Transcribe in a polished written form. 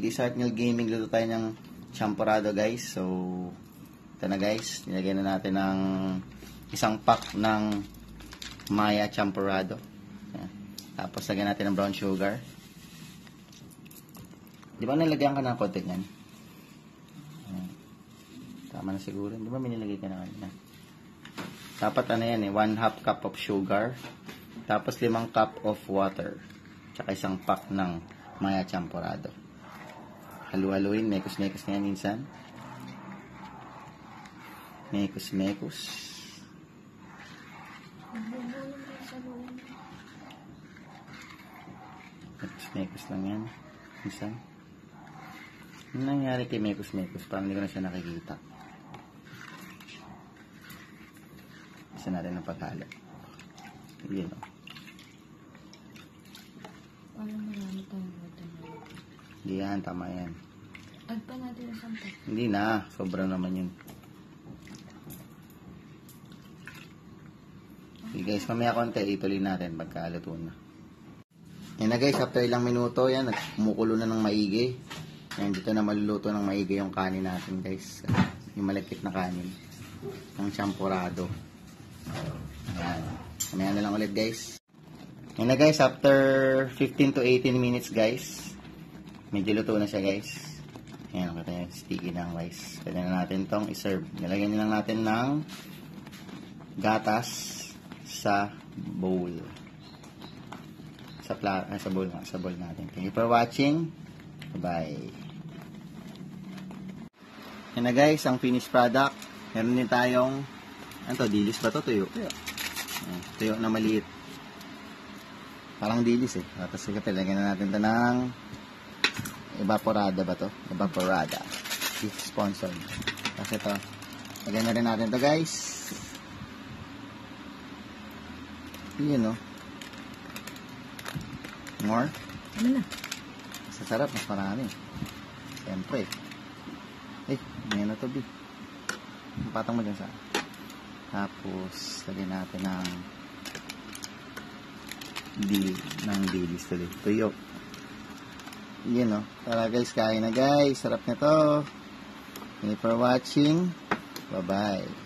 Disartnil Gaming, luto tayo ng champorado guys. So, ito na guys, nilagyan na natin ng isang pack ng Maya champorado. Ayan. Tapos lagyan natin ng brown sugar. Di ba nilagyan ka ng konti yan? Tama na siguro. Di ba minilagay ka na kanina? Dapat ano yan 1/2 cup of sugar. Tapos 5 cup of water. Tsaka isang pack ng Maya champorado. Halu-haluin. Mekos-mekos na yan minsan. Mekos-mekos. Mekos-mekos lang yan. Minsan. Ano nangyari kay mekos-mekos? Parang hindi ko na siya nakikita. Isa natin ang paghalo. Yun o. Parang marami tayong water. Hindi yan, tama yan. Add pa natin ang sampa. Hindi na, sobra naman yun. Okay guys, mamaya konti, ituloy natin pagkaluto na. Yan na guys, after ilang minuto, yan, kumukulo na ng maigi. Yan, dito na maluluto ng maigi yung kanin natin guys. Yung malagkit na kanin. Ng champorado. Yan. Mamaya na lang ulit guys. Yan na guys, after 15 to 18 minutes guys. Medyo luto na siya guys. Yan, kita yung sticky ng rice. Pwede na natin tong iserve. Nilagyan na lang natin ng gatas sa bowl. Sa bowl natin. Thank you for watching. Bye. Yan na guys, ang finished product. Meron din tayong ano to, dilis ba to? Tuyo. Tuyo na maliit. Parang dilis eh. Tapos lagyan na natin ito ng evaporada ba to? Evaporada. Beef sponsor. Tapos ito. Lagyan na rin natin ito guys. Yun o. More? Ano na? Sa sarap, mas marami. Siyempre. Ngayon na ito, B. Patang mo dyan sa. Tapos, lagyan natin ng dilis tuloy. Tuyo. Yun o. Tara guys, kain na guys. Sarap na to. Thank you for watching. Bye-bye.